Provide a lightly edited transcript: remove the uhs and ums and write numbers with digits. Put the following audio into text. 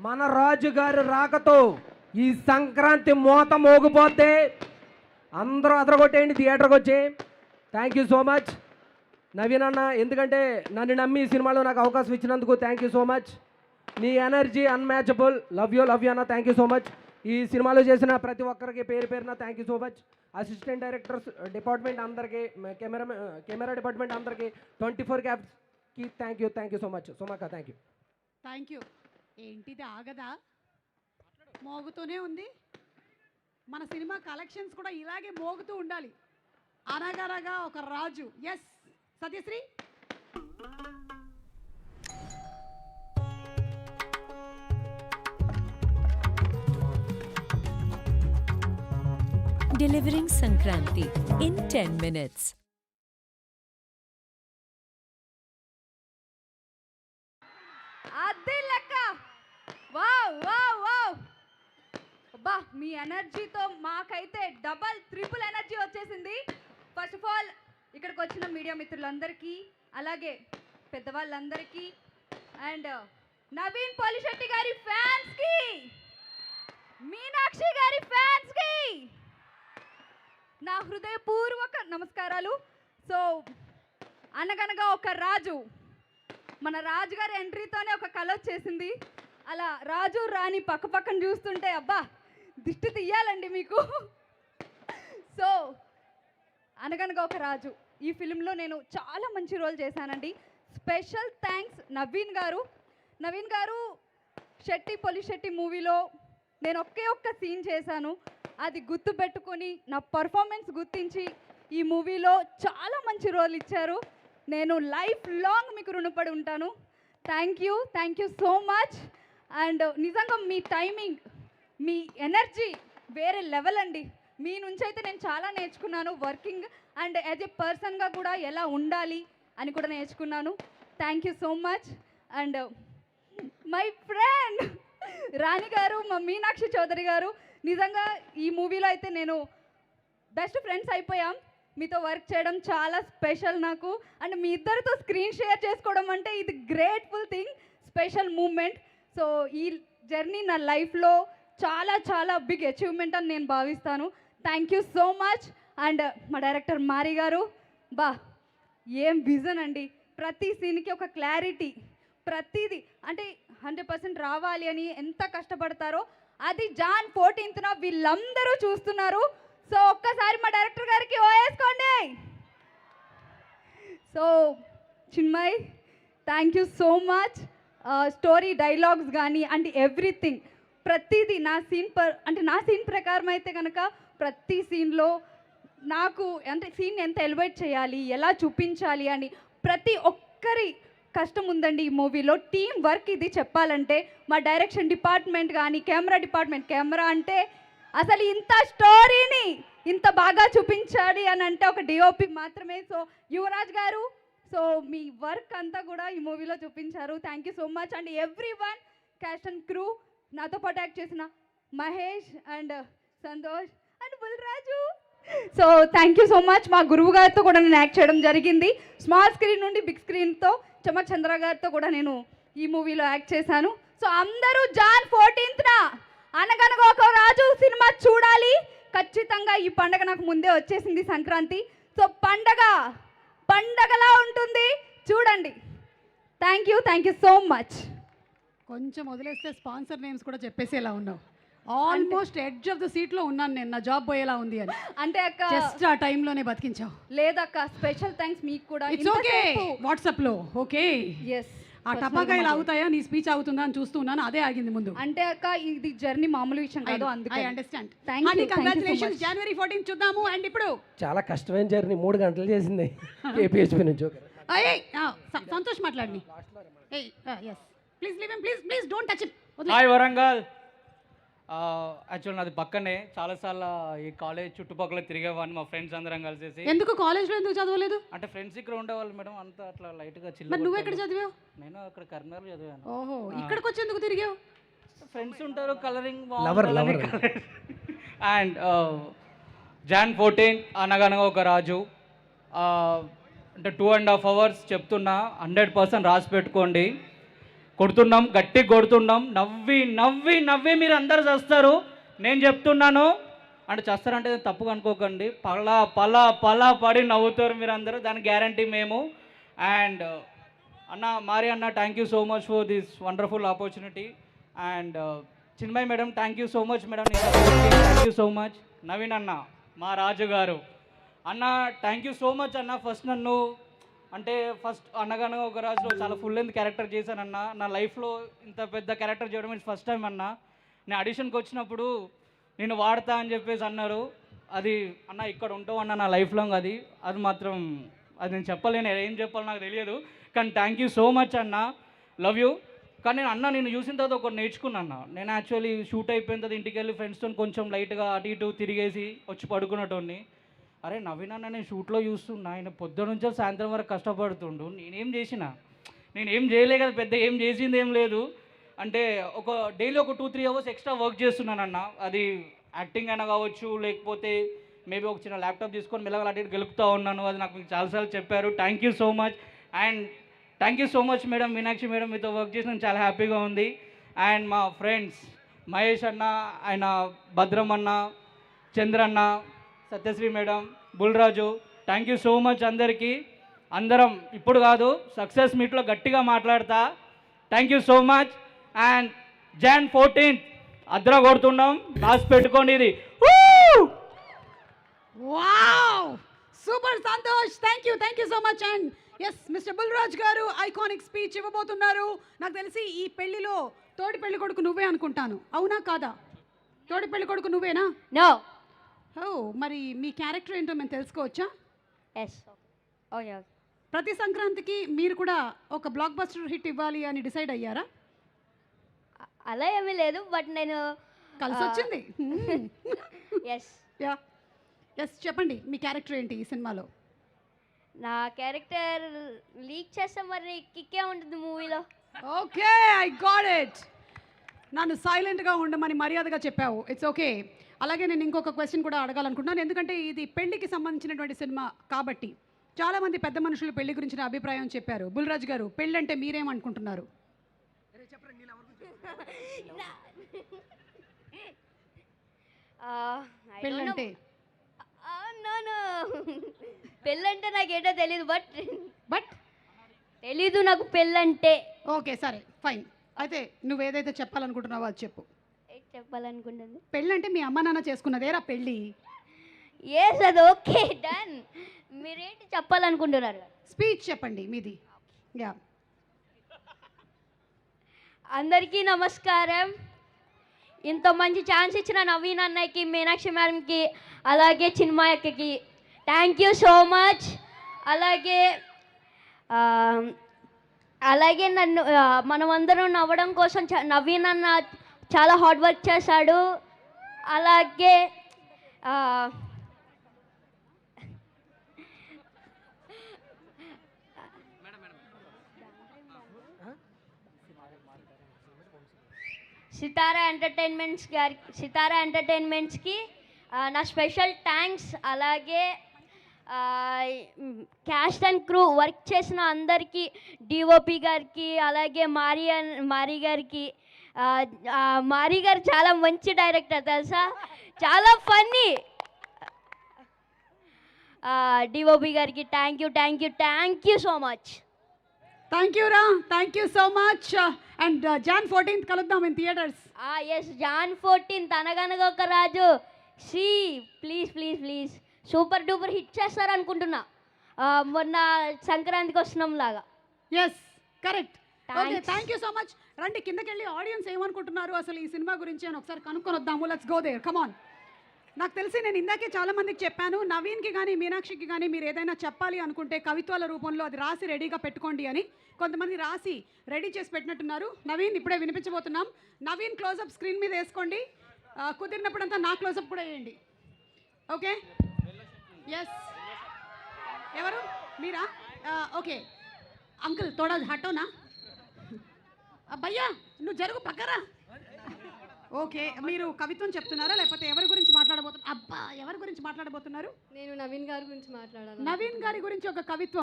మన రాజుగారి రాకతో ఈ సంక్రాంతి మోత మోగిపోతే అందరూ అదరగొట్టేయండి థియేటర్కి వచ్చి. Thank you so much Naveen అన్న, ఎందుకంటే నన్ను నమ్మి ఈ సినిమాలో నాకు అవకాశం ఇచ్చినందుకు థ్యాంక్ యూ సో మచ్. నీ ఎనర్జీ అన్మ్యాచబుల్. లవ్ యూ అన్న, థ్యాంక్ యూ సో మచ్. ఈ సినిమాలో చేసిన ప్రతి ఒక్కరికి పేరు పేరున thank you so much. Assistant directors department అందరికీ, కెమెరా డిపార్ట్మెంట్ అందరికీ, 24 క్యాబ్స్కి థ్యాంక్ యూ సో మచ్. సుమాక థ్యాంక్ యూ. Thank you. ఏంటిది ఆగదా, మోగుతూనే ఉంది. మన సినిమా కలెక్షన్స్ కూడా ఇలాగే మోగుతూ ఉండాలి. అనగనగా ఒక రాజు. S Satyashri. Delivering Sankranti in 10 minutes. అదే లెక్క. Wow wow wow. అబ్బా, మీ ఎనర్జీతో మాకైతే డబల్ ట్రిపుల్ ఎనర్జీ వచ్చేసింది. ఫస్ట్ ఆఫ్ ఆల్ ఇక్కడికి వచ్చిన మీడియా మిత్రులందరికీ, అలాగే పెద్దవాళ్ళందరికీ, అండ్ నవీన్ పోలిశెట్టి గారి ఫ్యాన్స్కి, మీనాక్షి గారి ఫ్యాన్స్కి నా హృదయపూర్వక నమస్కారాలు. సో అనగనగా ఒక రాజు, మన రాజుగారి ఎంట్రీతోనే ఒక కళ వచ్చేసింది. అలా రాజు రాణి పక్క పక్కన చూస్తుంటే అబ్బా దిష్టి తీయాలండి మీకు. సో అనగనగా ఒక రాజు ఈ ఫిలింలో నేను చాలా మంచి రోల్ చేశానండి. స్పెషల్ థ్యాంక్స్ నవీన్ గారు. నవీన్ గారు శెట్టి పొలిశెట్టి మూవీలో నేను ఒక్క సీన్ చేశాను. అది గుర్తు పెట్టుకొని నా పర్ఫార్మెన్స్ గుర్తించి ఈ మూవీలో చాలా మంచి రోల్ ఇచ్చారు. నేను లైఫ్ లాంగ్ మీకు రుణపడి ఉంటాను. Thank you so much. And నిజంగా మీ టైమింగ్, మీ ఎనర్జీ వేరే లెవెల్ అండి. మీ నుంచి అయితే నేను చాలా నేర్చుకున్నాను. వర్కింగ్ అండ్ యాజ్ ఎ పర్సన్గా కూడా ఎలా ఉండాలి అని కూడా నేర్చుకున్నాను. Thank you so much. And my friend Rani గారు, మా మీనాక్షి చౌదరి గారు, నిజంగా ఈ మూవీలో అయితే నేను బెస్ట్ ఫ్రెండ్స్ అయిపోయాం. మీతో వర్క్ చేయడం చాలా స్పెషల్ నాకు. అండ్ మీ ఇద్దరితో స్క్రీన్ షేర్ చేసుకోవడం అంటే ఇది grateful thing, special moment. So ఈ జర్నీ నా లైఫ్లో చాలా చాలా బిగ్ అచీవ్మెంట్ అని నేను భావిస్తాను. Thank you so much. And మా డైరెక్టర్ మారి గారు, బా ఏం విజన్ అండి. ప్రతి సీన్కి ఒక క్లారిటీ, ప్రతిదీ అంటే 100% రావాలి అని ఎంత కష్టపడతారో అది జాన్ 14th వీళ్ళందరూ చూస్తున్నారు. సో ఒక్కసారి మా డైరెక్టర్ గారికి ఓయేసుకోండి. So Chinmay, thank you so much. Story dialogues కానీ అంటే ఎవ్రీథింగ్, ప్రతిదీ నా సీన్ ప్రకారం అయితే కనుక ప్రతి సీన్లో నాకు అంటే సీన్ ఎంత ఎలివేట్ చేయాలి, ఎలా చూపించాలి అని ప్రతి ఒక్కరి కష్టం ఉందండి ఈ మూవీలో. టీం వర్క్ ఇది చెప్పాలంటే. మా డైరెక్షన్ డిపార్ట్మెంట్ కానీ, కెమెరా డిపార్ట్మెంట్, కెమెరా అంటే అసలు ఇంత స్టోరీని ఇంత బాగా చూపించాలి అని అంటే ఒక డిఓపి మాత్రమే. సో యువరాజ్ గారు, సో మీ వర్క్ అంతా కూడా ఈ మూవీలో చూపించారు. Thank you so much. And every one, caste and crew, నాతో పాటు యాక్ట్ చేసిన Mahesh and Santosh and Bulraju. So thank you so much. మా గురువు గారితో కూడా నేను యాక్ట్ చేయడం జరిగింది. స్మాల్ స్క్రీన్ నుండి బిగ్ స్క్రీన్తో చమక్ చంద్ర గారితో కూడా నేను ఈ మూవీలో యాక్ట్ చేశాను. సో అందరూ జాన్ 14th అనగనగా ఒక రాజు సినిమా చూడాలి ఖచ్చితంగా. ఈ పండగ నాకు ముందే వచ్చేసింది, సంక్రాంతి. సో పండగలా ఉంటుంది, చూడండి. Thank you so much. కొంచెం వదిలేస్తే స్పాన్సర్ నేమ్స్ కూడా చెప్పేసేలా ఉన్నావు. ఆల్మోస్ట్ ఎడ్జ్ ఆఫ్ ద సీట్లో ఉన్నాను నేను, నా జాబ్ పోయేలా ఉంది అని. అంటే అక్క జస్ట్ ఆ టైంలోనే బతికించావు. లేదక్క, స్పెషల్ థ్యాంక్స్ మీకు కూడా. ఇట్స్ ఓకే, వాట్సాప్లో ఓకే. ఎస్, ఆ టపాకాయలు ఆగుతాయా, నీ స్పీచ్ ఆగుతుందా అని చూస్తున్నాను, అదే ఆగింది ముందు. అంటే అక్క ఇది జర్నీ మామూలు విషయం కాదు, అందుకే. I understand. Thank you, congratulations. జనవరి 14 చూద్దాము. అండ్ ఇప్పుడు చాలా కష్టమైన జర్నీ, 3 గంటలు చేసింది కేపీహెచ్పీ నుంచి. సంతోష్ మాట్లాడి. Yes please leave him, please don't touch him. Hi Warangal. Actual నాది పక్కనే, చాలాసార్లు ఈ కాలేజ్ చుట్టుపక్కల తిరిగేవాడిని మా ఫ్రెండ్స్ అందరం కలిసేసి. ఎందుకు కాలేజ్లో ఎందుకు చదవలేదు? అంటే ఫ్రెండ్స్ ఇక్కడ ఉండేవాళ్ళు మేడం, అంతా అట్లా లైట్గా చిన్న. మరి నువ్వు ఎక్కడ చదివావు? నేను అక్కడ కర్నూలు చదివాను. ఓహో, ఇక్కడికి వచ్చి ఎందుకు తిరిగావు? ఫ్రెండ్స్ ఉంటారు, కలరింగ్ లవర్. అండ్ జాన్ 14 అనగనగా ఒక రాజు. అంటే 2.5 hours చెప్తున్నా, 100% రాసి పెట్టుకోండి. కొడుతున్నాం, గట్టి కొడుతున్నాం. నవ్వి నవ్వి నవ్వి మీరు అందరు చేస్తారు. నేను చెప్తున్నాను అంటే చేస్తారంటే తప్పుగా అనుకోకండి. పలా పలా పలా పడి నవ్వుతారు మీరు అందరూ, దాని గ్యారంటీ మేము. అండ్ అన్న మారి అన్న thank you so much for this wonderful opportunity. And Chinmay madam thank you so much madam, thank you so much. Naveen అన్న మా రాజు గారు అన్న థ్యాంక్ యూ సో మచ్ అన్న. ఫస్ట్ అన్నగానే ఒక రాజులో చాలా ఫుల్ లెంత్ క్యారెక్టర్ చేశానన్న. నా లైఫ్లో ఇంత పెద్ద క్యారెక్టర్ చేయడం ఇది ఫస్ట్ టైం అన్న. నేను ఆడిషన్కి వచ్చినప్పుడు నేను వాడతా అని చెప్పేసి అన్నారు. అది అన్న ఇక్కడ ఉంటావు అన్న నా లైఫ్ లాంగ్, అది మాత్రం అది నేను చెప్పలేను, ఏం చెప్పాలో నాకు తెలియదు. కానీ థ్యాంక్ యూ సో మచ్ అన్న, లవ్ యూ. కానీ నేను చూసిన తర్వాత ఒకటి నేర్చుకున్నాను. నేను యాక్చువల్లీ షూట్ అయిపోయిన తర్వాత ఇంటికి వెళ్ళి ఫ్రెండ్స్తో కొంచెం లైట్గా అటు ఇటు తిరిగేసి వచ్చి పడుకున్నటోని. అరే నవీన్ అన్న నేను షూట్లో చూస్తున్నా, ఆయన పొద్దు నుంచి సాయంత్రం వరకు కష్టపడుతుండు, నేనేం చేయలే కదా, పెద్ద ఏం చేసింది ఏం లేదు. అంటే ఒక డైలీ ఒక 2-3 అవర్స్ ఎక్స్ట్రా వర్క్ చేస్తున్నానన్న. అది యాక్టింగ్ అయినా కావచ్చు, లేకపోతే మేబీ ఒక చిన్న ల్యాప్టాప్ తీసుకొని మెల్లగా అటు ఇటు గెలుపుతూ ఉన్నాను. అది నాకు మీకు చాలాసార్లు చెప్పారు. Thank you so much. And thank you so much madam, Meenakshi madam, మీతో వర్క్ చేసి నాకు చాలా హ్యాపీగా ఉంది. అండ్ మా ఫ్రెండ్స్ మహేష్ అన్న, ఆయన భద్రం అన్న, చంద్రన్న, Satyasri madam, Bulraju, thank you so much అందరికీ. అందరం ఇప్పుడు కాదు సక్సెస్ మీట్లో గట్టిగా మాట్లాడతా. Thank you so much. And Jan 14th అద్ర కొడుతున్నాం, రాసి పెట్టుకోండి ఇది. Wow, super Santosh, thank you so much. And yes mister Bulraj గారు ఐకానిక్ స్పీచ్ ఇవ్వబోతున్నారు. నాకు తెలిసి ఈ పెళ్లిలో తోడి పెళ్లి కొడుకు నువ్వే అనుకుంటాను, అవునా కాదా? తోడి పెళ్లి కొడుకు నువ్వేనా? No. ఓ, మరి మీ క్యారెక్టర్ ఏంటో మేము తెలుసుకోవచ్చా? Yes. Oh yeah. ప్రతి సంక్రాంతికి మీరు కూడా ఒక బ్లాక్ బస్టర్ హిట్ ఇవ్వాలి అని డిసైడ్ అయ్యారా? అలా ఏమీ లేదు, బట్ నేను కలిసి వచ్చింది. ఎస్ యా, ఎస్ చెప్పండి మీ క్యారెక్టర్ ఏంటి ఈ సినిమాలో? నా క్యారెక్టర్ లీక్ చేస్తే మరి కిక్కే ఉంటుంది మూవీలో. Okay, I got it. నన్ను సైలెంట్గా ఉండమని మర్యాదగా చెప్పావు, ఇట్స్ ఓకే. అలాగే నేను ఇంకొక క్వశ్చన్ కూడా అడగాలనుకుంటున్నాను, ఎందుకంటే ఇది పెళ్లికి సంబంధించినటువంటి సినిమా కాబట్టి చాలామంది పెద్ద మనుషులు పెళ్లి గురించిన అభిప్రాయం చెప్పారు. బుల్రాజ్ గారు, పెళ్ళి అంటే మీరేమనుకుంటున్నారు? పెళ్ళంటే పెళ్ళంటే నాకేటో తెలీదు, బట్ తెలీదు నాకు పెళ్ళంటే. ఓకే సరే ఫైన్, అయితే నువ్వు ఏదైతే చెప్పాలనుకుంటున్నావో అది చెప్పు. చెప్పాలనుకుంటుంది పెళ్ళంటే మీ అమ్మ నాన్న చేసుకున్నదేరా పెళ్ళి. ఎస్, అది ఓకే, డన్. మీరేంటి చెప్పాలనుకుంటున్నారు? స్పీచ్ చెప్పండి మీది. యా, అందరికీ నమస్కారం. ఇంత మంచి ఛాన్స్ ఇచ్చిన నవీన్ అన్నయ్యకి, మీనాక్షి మేడంకి, అలాగే చిన్మయ్ అక్కకి థ్యాంక్ యూ సో మచ్. అలాగే నన్ను మనమందరం నవ్వడం కోసం నవీన్ అన్న చాలా హార్డ్ వర్క్ చేశాడు. అలాగే సితారా ఎంటర్టైన్మెంట్స్కి నా స్పెషల్ థ్యాంక్స్. అలాగే క్యాస్ట్ అండ్ క్రూ వర్క్ చేసిన అందరికీ, డిఓపి గారికి, అలాగే మారి గారికి. మారి గారు చాలా మంచి డైరెక్టర్ తెలుసా, చాలా ఫన్నీ. డిఓపి గారికి thank you so much. Thank you రా, thank you so much. And Jan 14th కలుద్దాం in theatres. Yes, Jan 14th అనగనగా ఒక రాజు. ప్లీజ్ సూపర్ డూపర్ హిట్ చేస్తారు అనుకుంటున్నా, మొన్న సంక్రాంతికి వస్తున్నాం లాగా. Yes correct. Okay, Thanks. Thank you so much. రండి కిందకి వెళ్ళి ఆడియన్స్ ఏమనుకుంటున్నారు అసలు ఈ సినిమా గురించి అని ఒకసారి కనుక్కొని వద్దాము. Let's go there, come on. నాకు తెలిసి నేను ఇందాకే చాలా మందికి చెప్పాను, నవీన్కి కానీ మీనాక్షికి కానీ మీరు ఏదైనా చెప్పాలి అనుకుంటే కవిత్వాల రూపంలో అది రాసి రెడీగా పెట్టుకోండి అని. కొంతమంది రాసి రెడీ చేసి పెట్టినట్టున్నారు. నవీన్ ఇప్పుడే వినిపించబోతున్నాం. నవీన్ క్లోజప్ స్క్రీన్ మీద వేసుకోండి, కుదిరినప్పుడంతా నా క్లోజప్ కూడా వేయండి. Okay, yes. ఎవరు మీరా? ఓకే అంకుల్ తోడా హటోనా భయ్యా, నువ్వు జరుగు పక్కరా. ఓకే, మీరు కవిత్వం చెప్తున్నారా లేకపోతే ఎవరి గురించి మాట్లాడబోతున్నారు? అబ్బా, ఎవరి గురించి మాట్లాడబోతున్నారు? నేను నవీన్ గారి గురించి మాట్లాడాలి. నవీన్ గారి గురించి ఒక కవిత్వం.